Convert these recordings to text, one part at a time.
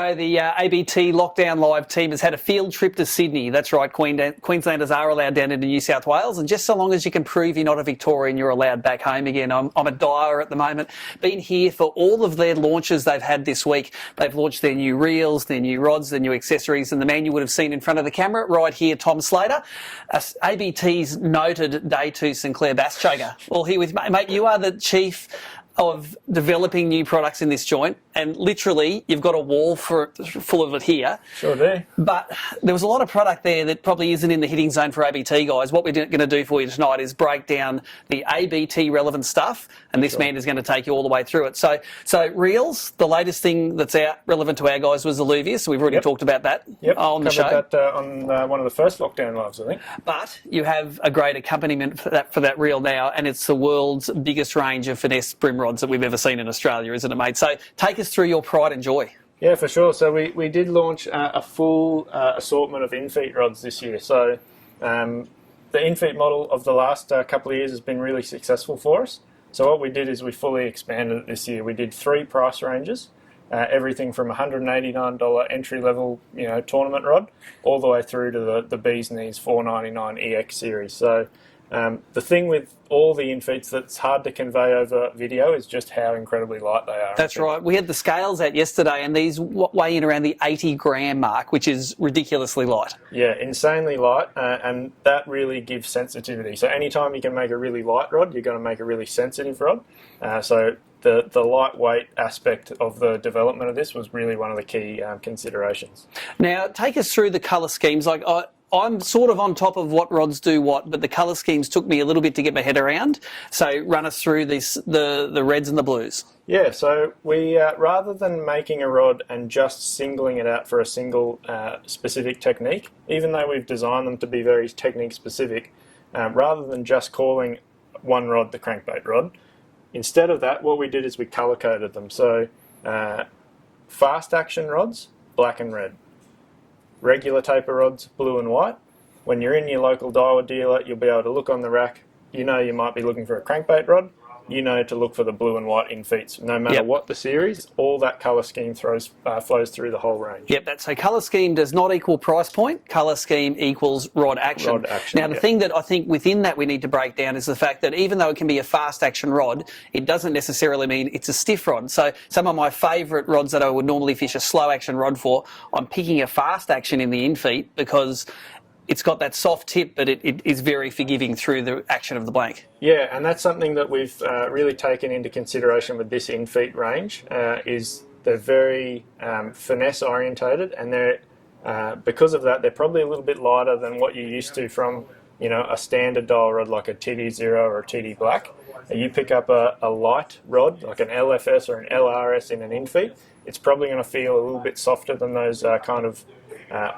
know the ABT Lockdown Live team has had a field trip to Sydney. That's right, Queenslanders are allowed down into New South Wales, and just so long as you can prove you're not a Victorian, you're allowed back home again. I'm a Daiwa at the moment. Been here for all of their launches they've had this week. They've launched their new reels, their new rods, their new accessories, and the man you would have seen in front of the camera right here, Tom Slater, ABT's noted Day 2 Sinclair bass chaser. Well, here with mate, you are the chief of developing new products in this joint, and literally you've got a wall full of it here. Sure do. But there was a lot of product there that probably isn't in the hitting zone for ABT guys. What we're going to do for you tonight is break down the ABT relevant stuff, and this man is going to take you all the way through it. So reels, the latest thing that's out relevant to our guys was the Luvius, so we've already talked about that on the show. Covered that on one of the first lockdown lives, I think. But you have a great accompaniment for that reel now, and it's the world's biggest range of finesse BREAM rods that we've ever seen in Australia, isn't it, mate? So take us through your pride and joy. Yeah, for sure. So we did launch a full assortment of Infeet rods this year. So the Infeet model of the last couple of years has been really successful for us. So what we did is we fully expanded it this year. We did 3 price ranges, everything from $189 entry level, tournament rod, all the way through to the Bee's Knees $499 EX series. So the thing with all the Infeets that's hard to convey over video is just how incredibly light they are. That's right. We had the scales out yesterday, and these weigh in around the 80 gram mark, which is ridiculously light. Yeah, insanely light, and that really gives sensitivity. So anytime you can make a really light rod, you're going to make a really sensitive rod. So the lightweight aspect of the development of this was really one of the key considerations. Now, take us through the colour schemes. I'm sort of on top of what rods do what, but the colour schemes took me a little bit to get my head around. So run us through the reds and the blues. Yeah, so we, rather than making a rod and just singling it out for a single specific technique, even though we've designed them to be very technique specific, rather than just calling one rod the crankbait rod, instead of that, what we did is we colour coded them. So fast action rods, black and red. Regular taper rods, blue and white. When you're in your local Daiwa dealer, you'll be able to look on the rack. You might be looking for a crankbait rod. To look for the blue and white Infeets. No matter what the series, all that colour scheme flows through the whole range. Yep, so colour scheme does not equal price point. Colour scheme equals rod action. Now, the thing that I think within that we need to break down is the fact that even though it can be a fast action rod, it doesn't necessarily mean it's a stiff rod. So some of my favourite rods that I would normally fish a slow action rod for, I'm picking a fast action in the Infeet because it's got that soft tip, but it is very forgiving through the action of the blank. Yeah, and that's something that we've really taken into consideration with this Infeet range, is they're very finesse orientated, and they're because of that, they're probably a little bit lighter than what you're used to from a standard dial rod like a TD Zero or a TD Black. You pick up a light rod like an LFS or an LRS in an Infeet, it's probably going to feel a little bit softer than those kind of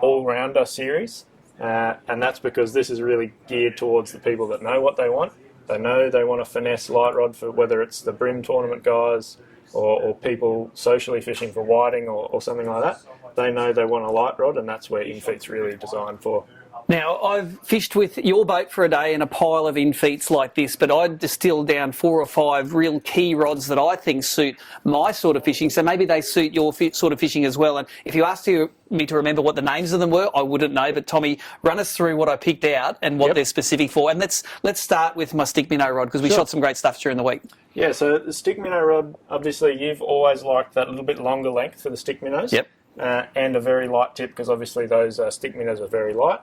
all-rounder series. And that's because this is really geared towards the people that know what they want. They know they want a finesse light rod for whether it's the BREAM tournament guys or people socially fishing for whiting or something like that. They know they want a light rod, and that's where Infeet's really designed for. Now, I've fished with your boat for a day in a pile of Infeets like this, but I'd distill down 4 or 5 real key rods that I think suit my sort of fishing, so maybe they suit your sort of fishing as well. And if you asked me to remember what the names of them were, I wouldn't know, but Tommy, run us through what I picked out and what they're specific for. And let's start with my stick minnow rod, because we shot some great stuff during the week. Yeah, so the stick minnow rod, obviously you've always liked that little bit longer length for the stick minnows. Yep. And a very light tip, because obviously those stick minnows are very light.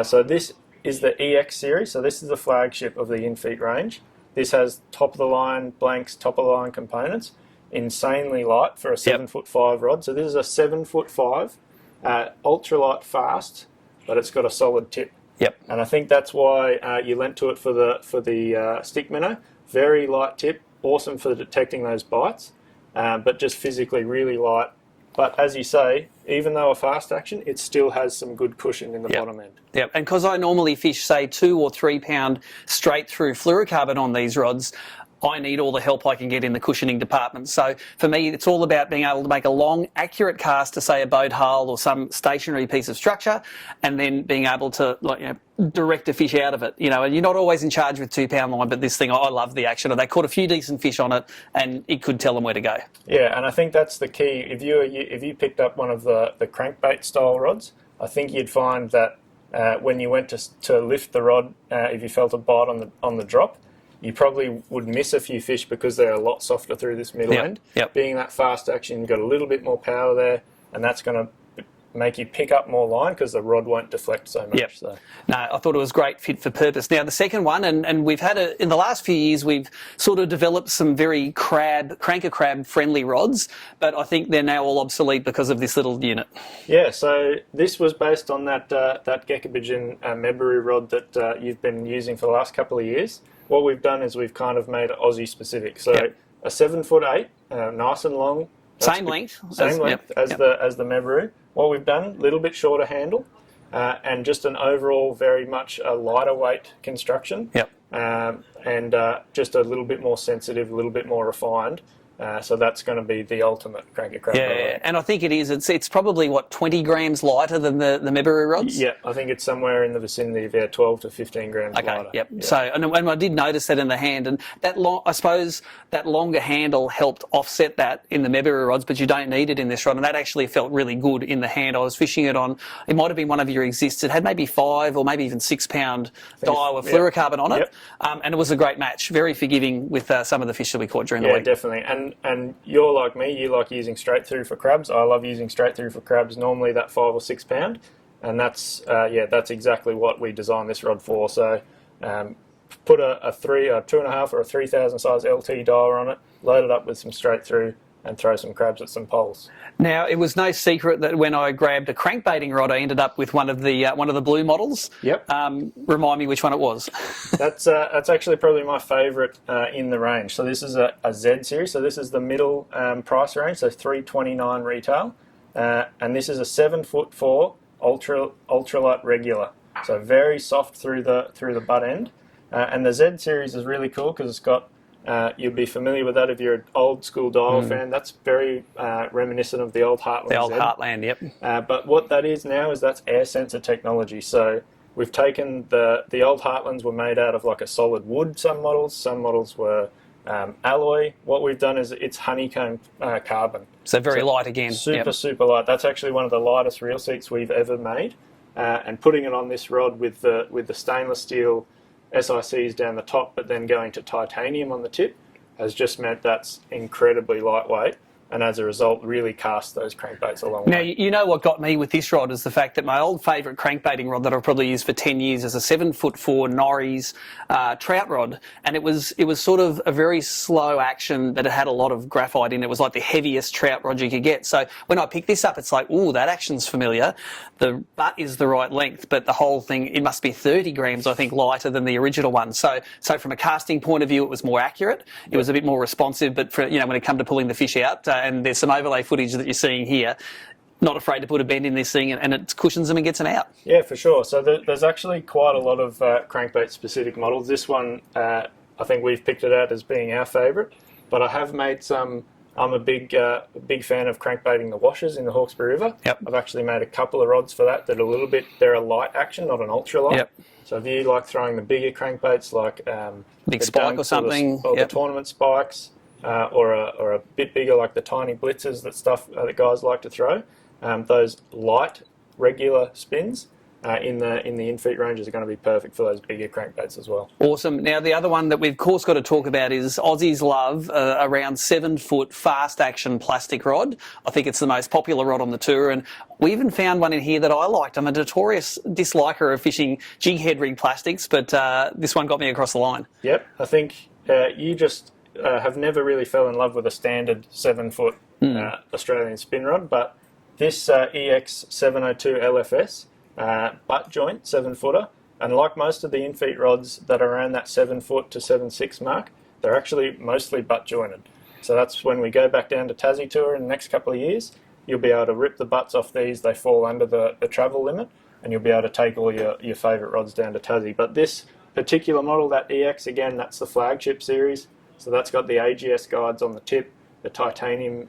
So this is the EX series, so this is the flagship of the Infeet range. This has top-of-the-line blanks, top-of-the-line components, insanely light for a 7'5" rod. So this is a 7'5", ultralight fast, but it's got a solid tip. Yep. And I think that's why you lent to it for the stick minnow. Very light tip, awesome for detecting those bites, but just physically really light. But as you say, even though a fast action, it still has some good cushion in the bottom end. Yep, and because I normally fish, say, 2 or 3 pound straight through fluorocarbon on these rods, I need all the help I can get in the cushioning department. So for me, it's all about being able to make a long, accurate cast to, say, a boat hull or some stationary piece of structure, and then being able to, like, you know, direct a fish out of it. You know, and you're not always in charge with 2 pound line, but this thing, I love the action. They caught a few decent fish on it, and it could tell them where to go. Yeah, and I think that's the key. If you picked up one of the crankbait style rods, I think you'd find that when you went to lift the rod, if you felt a bite on the drop, you probably would miss a few fish because they're a lot softer through this middle end. Yep. Being that fast action, you've got a little bit more power there, and that's going to make you pick up more line because the rod won't deflect so much. Yep. So. No, I thought it was great fit for purpose. Now, the second one, and we've had in the last few years, we've sort of developed some very cranker crab friendly rods, but I think they're now all obsolete because of this little unit. Yeah, so this was based on that Geckobigen Meberu rod that you've been using for the last couple of years. What we've done is we've kind of made it Aussie specific. So a 7'8", nice and long. Same length as the Meberu. What we've done, a little bit shorter handle, and just an overall very much a lighter weight construction. Yep. And just a little bit more sensitive, a little bit more refined. So that's going to be the ultimate cranker crab rod. Yeah, and I think it is. It's probably, 20 grams lighter than the Meberu rods? Yeah, I think it's somewhere in the vicinity of 12 to 15 grams lighter. Yep. Yeah. So, and I did notice that in the hand, and I suppose that longer handle helped offset that in the Meberu rods, but you don't need it in this rod, and that actually felt really good in the hand. I was fishing it on, it might have been one of your exists. It had maybe 5 or maybe even 6 pound Daiwa fluorocarbon on it, and it was a great match, very forgiving with some of the fish that we caught during the week. Yeah, definitely. And you're like me, you like using straight through for crabs. I love using straight through for crabs, normally that 5 or 6 pound, and that's exactly what we designed this rod for. So put a 2.5 or a 3000 size LT Daiwa on it, load it up with some straight through, and throw some crabs at some poles. Now, it was no secret that when I grabbed a crankbaiting rod, I ended up with one of the blue models. Yep. Remind me which one it was. That's actually probably my favourite in the range. So this is a Z series. So this is the middle price range. So $329 retail, and this is a 7'4" ultralight regular. So very soft through the butt end, and the Z series is really cool because it's got. You'll be familiar with that if you're an old school Daiwa fan. That's very reminiscent of the old Heartland. The old Z. Heartland, yep. But what that is now is that's air sensor technology. So we've taken the old Heartlands were made out of like a solid wood. Some models were alloy. What we've done is it's honeycomb carbon. So very light again. Super light. That's actually one of the lightest reel seats we've ever made. And putting it on this rod with the stainless steel SICs down the top, but then going to titanium on the tip, has just meant that's incredibly lightweight, and as a result really cast those crankbaits a long way. Now, you know what got me with this rod is the fact that my old favourite crankbaiting rod that I've probably used for 10 years is a 7'4" Norrie's trout rod, and it was sort of a very slow action, but it had a lot of graphite in it. It was like the heaviest trout rod you could get. So when I picked this up, it's like, ooh, that action's familiar. The butt is the right length, but the whole thing, it must be 30 grams, I think, lighter than the original one. So from a casting point of view, it was more accurate. It was a bit more responsive, but for, when it come to pulling the fish out, and there's some overlay footage that you're seeing here, not afraid to put a bend in this thing, and it cushions them and gets them out. Yeah, for sure. So there's actually quite a lot of crankbait specific models. This one, I think we've picked it out as being our favourite, but I have made some. I'm a big fan of crankbaiting the washers in the Hawkesbury River. Yep. I've actually made a couple of rods for that are they're a light action, not an ultralight. Yep. So if you like throwing the bigger crankbaits like big spike or something, or the tournament spikes, or a bit bigger like the tiny blitzers that guys like to throw, those light regular spins in the Infeet ranges are going to be perfect for those bigger crankbaits as well. Awesome. Now, the other one that we've of course got to talk about is Aussies love around 7 foot fast action plastic rod. I think it's the most popular rod on the tour, and we even found one in here that I liked. I'm a notorious disliker of fishing jig head rig plastics, but this one got me across the line. Yep, I think you just have never really fell in love with a standard 7 foot Australian spin rod, but this EX 702 LFS butt joint 7-footer, and like most of the Infeet rods that are around that 7 foot to 7.6 mark, they're actually mostly butt jointed. So that's when we go back down to Tassie Tour in the next couple of years, you'll be able to rip the butts off these. They fall under the travel limit, and you'll be able to take all your favourite rods down to Tassie. But this particular model, that EX, again, that's the flagship series. So that's got the AGS guides on the tip, the titanium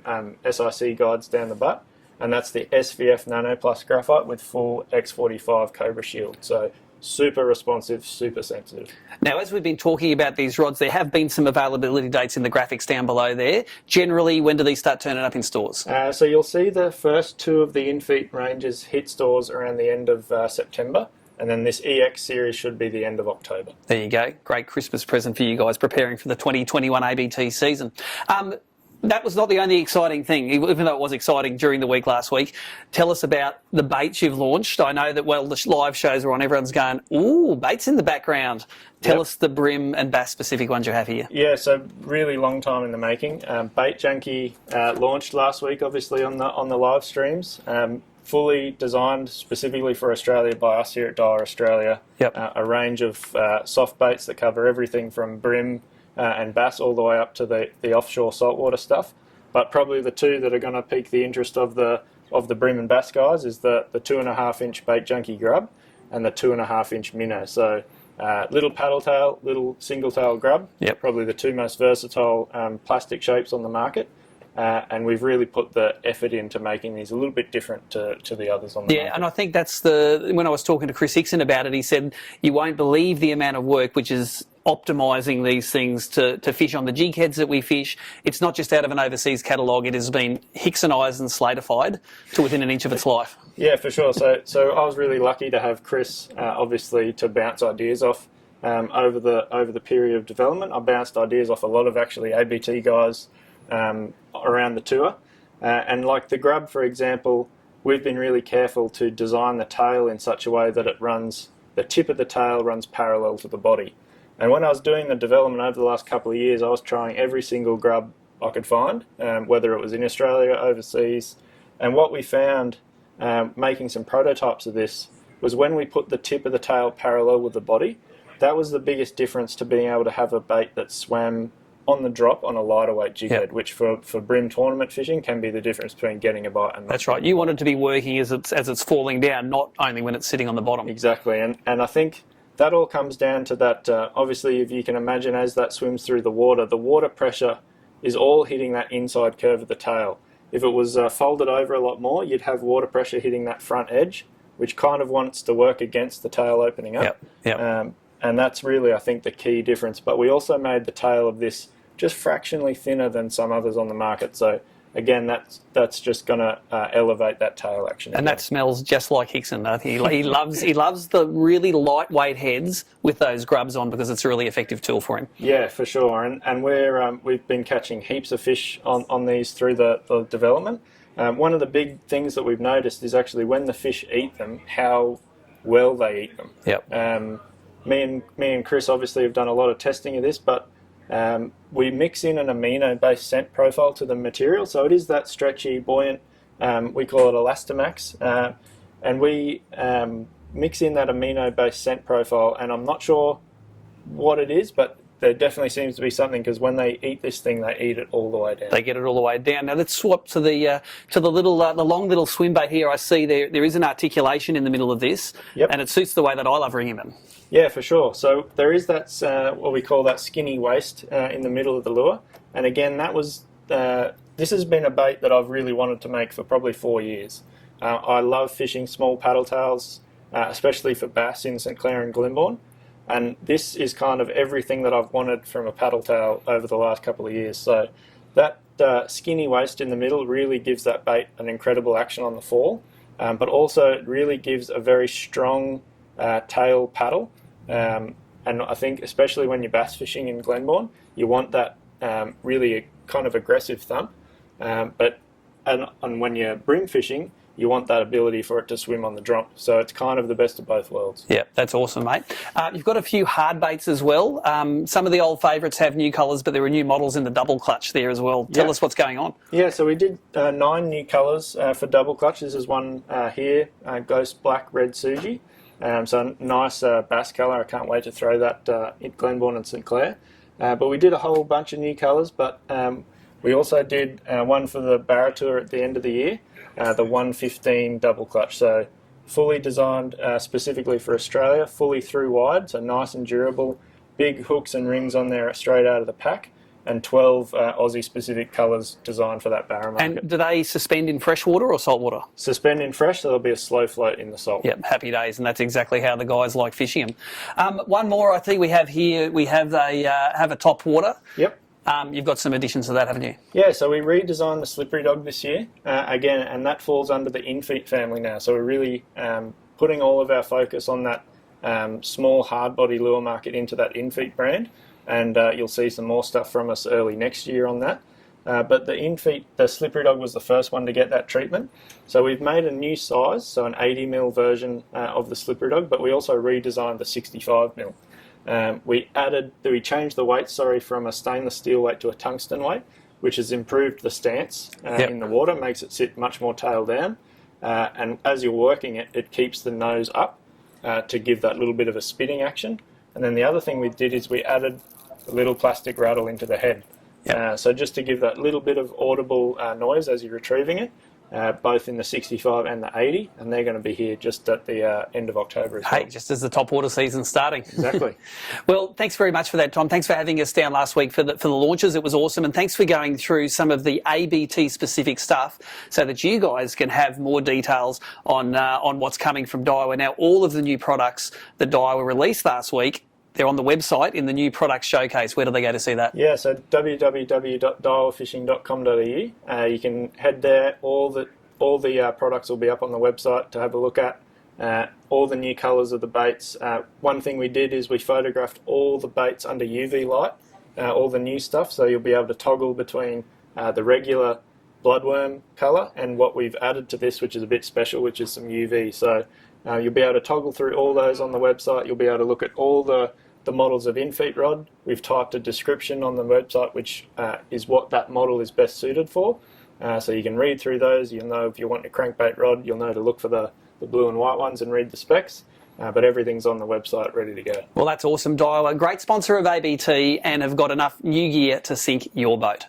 SIC guides down the butt, and that's the SVF Nano Plus graphite with full X45 Cobra shield. So super responsive, super sensitive. Now, as we've been talking about these rods, there have been some availability dates in the graphics down below there. Generally, when do these start turning up in stores? So you'll see the first two of the Infeet ranges hit stores around the end of September, and then this EX series should be the end of October. There you go. Great Christmas present for you guys preparing for the 2021 ABT season. That was not the only exciting thing, even though it was exciting during the week last week. Tell us about the baits you've launched. I know that, well, the live shows are on. Everyone's going, ooh, baits in the background. Tell us the BREAM and bass specific ones you have here. Yeah, so really long time in the making. Bait Junkie launched last week, obviously, on the live streams. Fully designed specifically for Australia by us here at Daiwa Australia. A range of soft baits that cover everything from BREAM and bass all the way up to the offshore saltwater stuff. But probably the two that are going to pique the interest of the BREAM and bass guys is the 2.5-inch Bait Junkie grub and the 2.5-inch minnow. So little paddle tail, little single tail grub. Probably the two most versatile plastic shapes on the market. And we've really put the effort into making these a little bit different to the others on the market. And I think that's when I was talking to Chris Hickson about it, he said, you won't believe the amount of work which is optimising these things to fish on the jig heads that we fish. It's not just out of an overseas catalogue, it has been Hicksonised and Slaterified to within an inch of its life. Yeah, for sure. So I was really lucky to have Chris, obviously, to bounce ideas off over the period of development. I bounced ideas off a lot of actually ABT guys around the tour. And like the grub, for example, we've been really careful to design the tail in such a way that the tip of the tail runs parallel to the body. And when I was doing the development over the last couple of years, I was trying every single grub I could find, whether it was in Australia, overseas. And what we found, making some prototypes of this, was when we put the tip of the tail parallel with the body, that was the biggest difference to being able to have a bait that swam on the drop on a lighter weight jig head, which for BREAM tournament fishing can be the difference between getting a bite and not. That's right. You want it to be working as it's falling down, not only when it's sitting on the bottom. Exactly. And I think that all comes down to that, obviously, if you can imagine, as that swims through the water pressure is all hitting that inside curve of the tail. If it was folded over a lot more, you'd have water pressure hitting that front edge, which kind of wants to work against the tail opening up. And that's really, I think, the key difference. But we also made the tail of this just fractionally thinner than some others on the market. So again, that's just going to elevate that tail action. And that smells just like Hickson. He loves the really lightweight heads with those grubs on because it's a really effective tool for him. Yeah, for sure. And we've been catching heaps of fish on these through the development. One of the big things that we've noticed is actually when the fish eat them, how well they eat them. Me and Chris obviously have done a lot of testing of this, but we mix in an amino-based scent profile to the material, so it is that stretchy, buoyant, we call it Elastamax, and we mix in that amino-based scent profile, and I'm not sure what it is, but there definitely seems to be something, because when they eat this thing, they eat it all the way down. They get it all the way down. Now let's swap to the little the long little swim bait here. I see there is an articulation in the middle of this, and it suits the way that I love ringing them. Yeah, for sure. So there is that what we call that skinny waist in the middle of the lure, and again, that was this has been a bait that I've really wanted to make for probably 4 years. I love fishing small paddle tails, especially for bass in St Clair and Glenbourne. And this is kind of everything that I've wanted from a paddle tail over the last couple of years. So that skinny waist in the middle really gives that bait an incredible action on the fall, but also it really gives a very strong tail paddle. And I think especially when you're bass fishing in Glenbourne, you want that really kind of aggressive thump. But when you're bream fishing, you want that ability for it to swim on the drop. So it's kind of the best of both worlds. Yeah, that's awesome, mate. You've got a few hard baits as well. Some of the old favourites have new colours, but there are new models in the double clutch there as well. Tell us what's going on. Yeah, so we did 9 new colours for double clutch. This is one here, Ghost Black Red Suji. So nice bass colour. I can't wait to throw that at Glenbourne and St Clair. But we did a whole bunch of new colours, but we also did one for the BARRA tour at the end of the year. The 115 double clutch, so fully designed specifically for Australia, fully through wide, so nice and durable, big hooks and rings on there straight out of the pack, and 12 Aussie-specific colours designed for that BARRA market. And do they suspend in fresh water or salt water? Suspend in fresh, so there'll be a slow float in the salt. Yep, happy days, and that's exactly how the guys like fishing them. One more I think we have here, we have a top water. Yep. You've got some additions to that, haven't you? Yeah, so we redesigned the slippery dog this year, again, and that falls under the Infeet family now. So we're really putting all of our focus on that small hardbody lure market into that Infeet brand, and you'll see some more stuff from us early next year on that. But the Infeet, the slippery dog was the first one to get that treatment. So we've made a new size, so an 80mm version of the slippery dog, but we also redesigned the 65mm. We changed the weight, from a stainless steel weight to a tungsten weight, which has improved the stance in the water, makes it sit much more tail down. And as you're working it, it keeps the nose up to give that little bit of a spinning action. And then the other thing we did is we added a little plastic rattle into the head. So just to give that little bit of audible noise as you're retrieving it, both in the 65 and the 80, and they're going to be here just at the end of October as well. Hey, just as the top water season's starting. Exactly. Well, thanks very much for that, Tom. Thanks for having us down last week for the launches. It was awesome, and thanks for going through some of the ABT specific stuff so that you guys can have more details on what's coming from Daiwa. Now, all of the new products that Daiwa released last week, they're on the website in the new product showcase. Where do they go to see that? Yeah, so www.daewafishing.com.au. You can head there. All the products will be up on the website to have a look at. All the new colours of the baits. One thing we did is we photographed all the baits under UV light, all the new stuff, so you'll be able to toggle between the regular bloodworm colour and what we've added to this, which is a bit special, which is some UV. So you'll be able to toggle through all those on the website. You'll be able to look at all the models of Infeet rod. We've typed a description on the website which is what that model is best suited for. So you can read through those. You'll know if you want a crankbait rod, you'll know to look for the blue and white ones and read the specs. But everything's on the website ready to go. Well, that's awesome, Daiwa. Great sponsor of ABT and have got enough new gear to sink your boat.